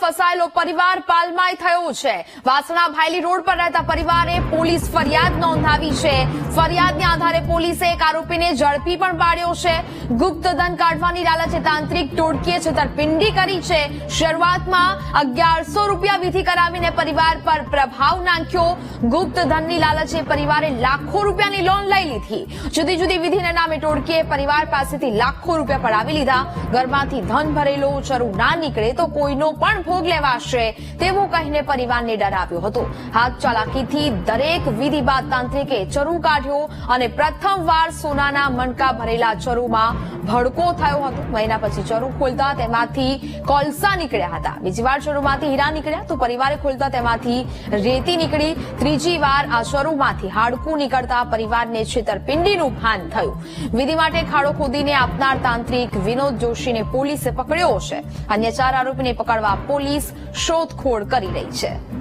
ફસાયેલો પરિવાર પાલમાઈ થયો છે। વાસણા ભાયલી રોડ પર રહેતા પરિવારે પોલીસ ફરિયાદ નોંધાવી છે। ફરિયાદના આધારે પોલીસે એક આરોપીને ઝડપી પણ પાડ્યો છે। ગુપ્ત ધન કાઢવાની લાલચે તાંત્રિક ટોળકીએ છેતરપિંડી કરી છે। શરૂઆતમાં 1100 રૂપિયા વિધિ કરાવીને પરિવાર પર પ્રભાવ નાખ્યો। ગુપ્ત ધનની લાલચે પરિવારે લાખો રૂપિયાની લોન લઈ લીધી। જુદી જુદી વિધિના નામે ટોળકીએ પરિવાર પાસેથી લાખો રૂપિયા પડાવી લીધા। ઘરમાંથી ધન ભરેલો ચરુ ના નીકળે તો કોઈનો પણ ભોગ લેવાશે તેવું કહીને પરિવારને ડરાવ્યો હતો। હાથ ચાલાકીથી દરેક વિધિ બાદ તાંત્રિકે ચરુ કાઢ્યો અને પ્રથમવાર સોનાના મણકા ભરેલા ચરુમાં ભડકો થયો હતો। મહિના પછી ચરુ ખોલતા તેમાંથી કોલસા નીકળ્યા હતા। બીજી વાર ચરુમાંથી હીરા નીકળ્યા તો પરિવારે ખોલતા તેમાંથી રેતી નીકળી। ત્રીજી વાર આ ચરુમાંથી હાડકું નીકળતા પરિવારને છેતરપિંડીનું ભાન થયું। વિધિ માટે ખાડો ખોદીને આપનાર તાંત્રિક વિનોદ જોશીને પોલીસે પકડ્યો છે। અન્ય 4 આરોપીને પકડવા પોલીસ શોધખોળ કરી રહી છે।